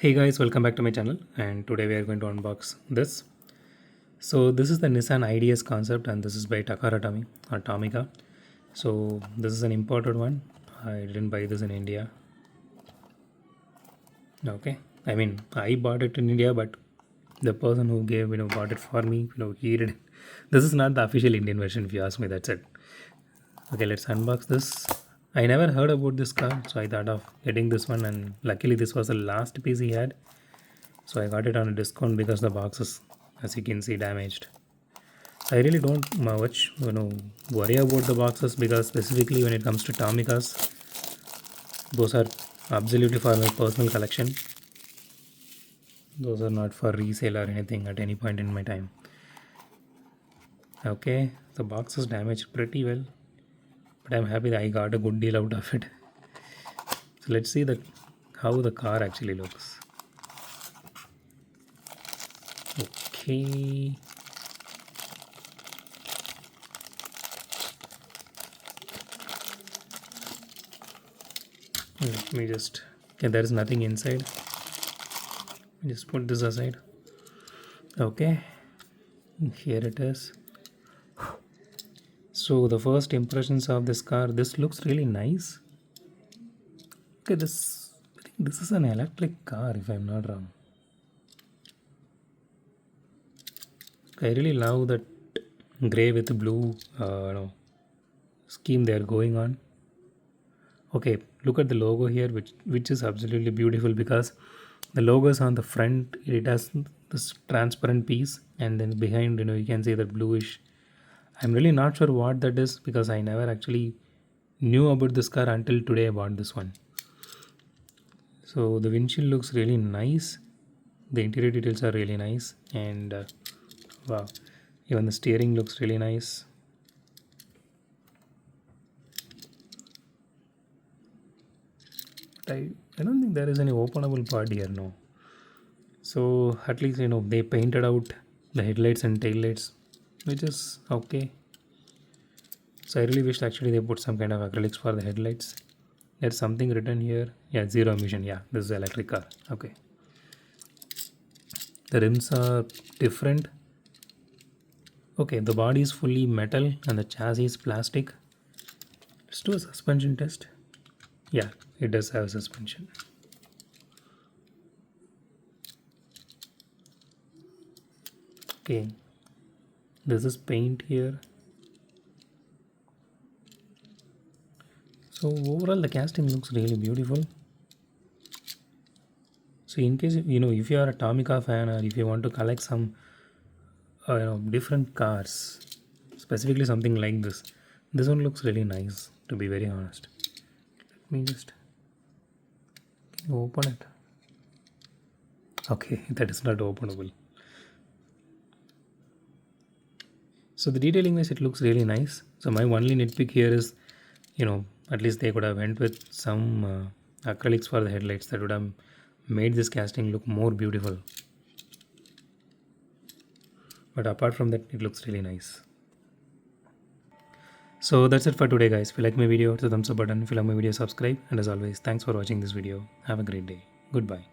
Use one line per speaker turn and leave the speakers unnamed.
Hey guys, welcome back to my channel, and today we are going to unbox this. So this is the Nissan IDS concept, and this is by Tomica. So this is an imported one. I didn't buy this in India. Okay, I mean I bought it in India, but the person who gave bought it for me. He did. This is not the official Indian version, if you ask me. That's it. Okay, let's unbox this. I never heard about this car, so I thought of getting this one, and luckily this was the last piece he had. So I got it on a discount because the box is, as you can see, damaged. I really don't much worry about the boxes, because specifically when it comes to Tomicas, those are absolutely for my personal collection. Those are not for resale or anything at any point in my time. Okay, the box is damaged pretty well, but I'm happy that I got a good deal out of it. So let's see how the car actually looks. Okay. Let me just, okay, there is nothing inside. Just put this aside. Okay, here it is. So the first impressions of this car, this looks really nice. Okay, I think this is an electric car, if I'm not wrong. I really love that gray with blue scheme they are going on. Okay, look at the logo here, which is absolutely beautiful, because the logo is on the front. It has this transparent piece, and then behind, you can see that bluish. I'm really not sure what that is, because I never actually knew about this car until today. I bought this one. So the windshield looks really nice. The interior details are really nice, and wow, even the steering looks really nice. I don't think there is any openable part here, no. So at least they painted out the headlights and taillights, which is okay. So I really wish actually they put some kind of acrylics for the headlights. There's something written here. Yeah, zero emission. Yeah, this is electric car. Okay. The rims are different. Okay, the body is fully metal and the chassis is plastic. Let's do a suspension test. Yeah, it does have suspension. Okay, this is paint here. So overall the casting looks really beautiful. So in case if you are a Tomica fan, or if you want to collect some different cars, specifically something like this one looks really nice, to be very honest. Let me just open it. Okay, that is not openable. So the detailing wise, it looks really nice. So my only nitpick here is, at least they could have went with some acrylics for the headlights. That would have made this casting look more beautiful. But apart from that, it looks really nice. So that's it for today, guys. If you like my video, hit the thumbs up button. If you like my video, subscribe. And as always, thanks for watching this video. Have a great day. Goodbye.